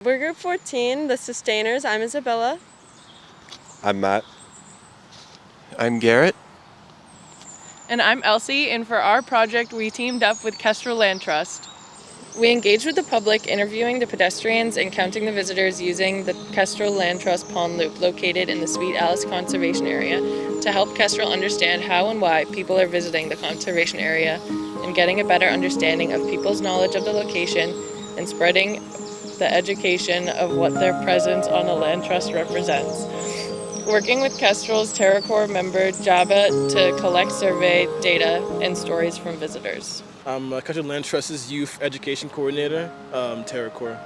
We're Group 14, the Sustainers. I'm Isabella. I'm Matt. I'm Garrett. And I'm Elsie, and for our project, we teamed up with Kestrel Land Trust. We engaged with the public, interviewing the pedestrians and counting the visitors using the Kestrel Land Trust Pond Loop located in the Sweet Alice Conservation Area to help Kestrel understand how and why people are visiting the conservation area and getting a better understanding of people's knowledge of the location and spreading the education of what their presence on the land trust represents. Working with Kestrel's TerraCorps member Jabbar to collect survey data and stories from visitors. I'm Kestrel Land Trust's Youth Education Coordinator, TerraCorps.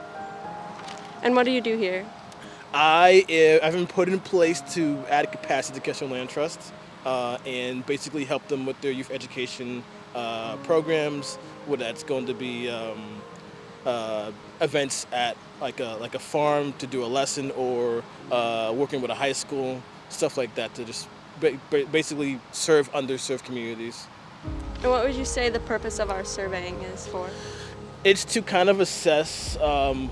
And what do you do here? I've been put in place to add capacity to Kestrel Land Trust and basically help them with their youth education programs, whether that's going to be events at like a farm to do a lesson or working with a high school, stuff like that to just basically serve underserved communities. And what would you say the purpose of our surveying is for? It's to kind of assess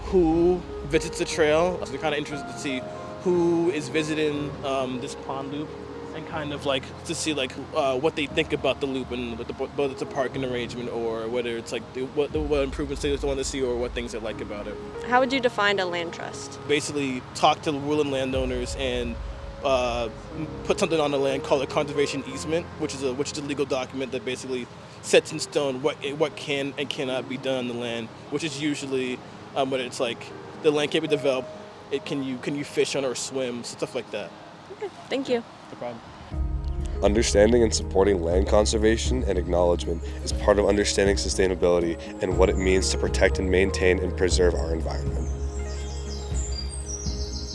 who visits the trail. So we're kind of interested to see who is visiting this pond loop and kind of like to see like what they think about the loop and whether it's a parking arrangement or whether it's like what improvements they want to see or what things they like about it. How would you define a land trust? Basically talk to ruling landowners and put something on the land called a conservation easement, which is a legal document that basically sets in stone what can and cannot be done on the land, which is usually whether it's like the land can't be developed, can you fish on it or swim, stuff like that. Okay, thank you. No problem. Understanding and supporting land conservation and acknowledgement is part of understanding sustainability and what it means to protect and maintain and preserve our environment.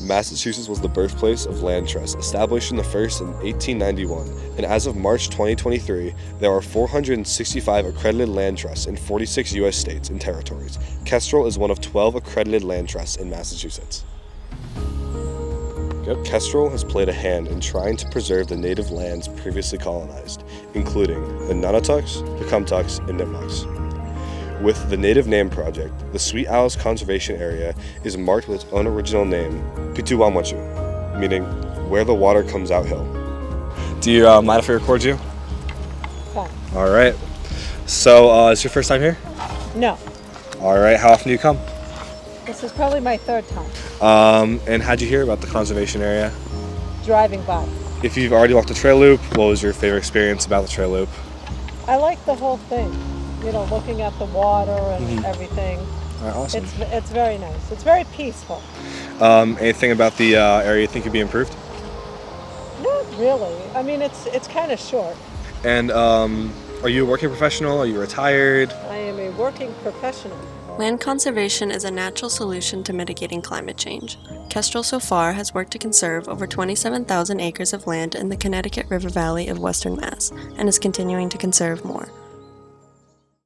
Massachusetts was the birthplace of land trusts, established in the first in 1891, and as of March 2023, there are 465 accredited land trusts in 46 U.S. states and territories. Kestrel is one of 12 accredited land trusts in Massachusetts. Kestrel has played a hand in trying to preserve the native lands previously colonized, including the Nunaatuks, the Kumtuks, and Nipmucs. With the Native Name Project, the Sweet Alice Conservation Area is marked with its own original name, Pituwamwachu, meaning where the water comes out hill. Do you mind if I record you? Fine. All right. So, is your first time here? No, All right. How often do you come? this is probably my third time And how'd you hear about the conservation area? driving by. If you've already walked the trail loop, what was your favorite experience about the trail loop? I like the whole thing, looking at the water and everything. All right, awesome. It's very nice. It's very peaceful. Anything about the area you think could be improved? Not really. I mean, it's kind of short. And are you a working professional? Are you retired? I am a working professional. Land conservation is a natural solution to mitigating climate change. Kestrel so far has worked to conserve over 27,000 acres of land in the Connecticut River Valley of Western Mass and is continuing to conserve more.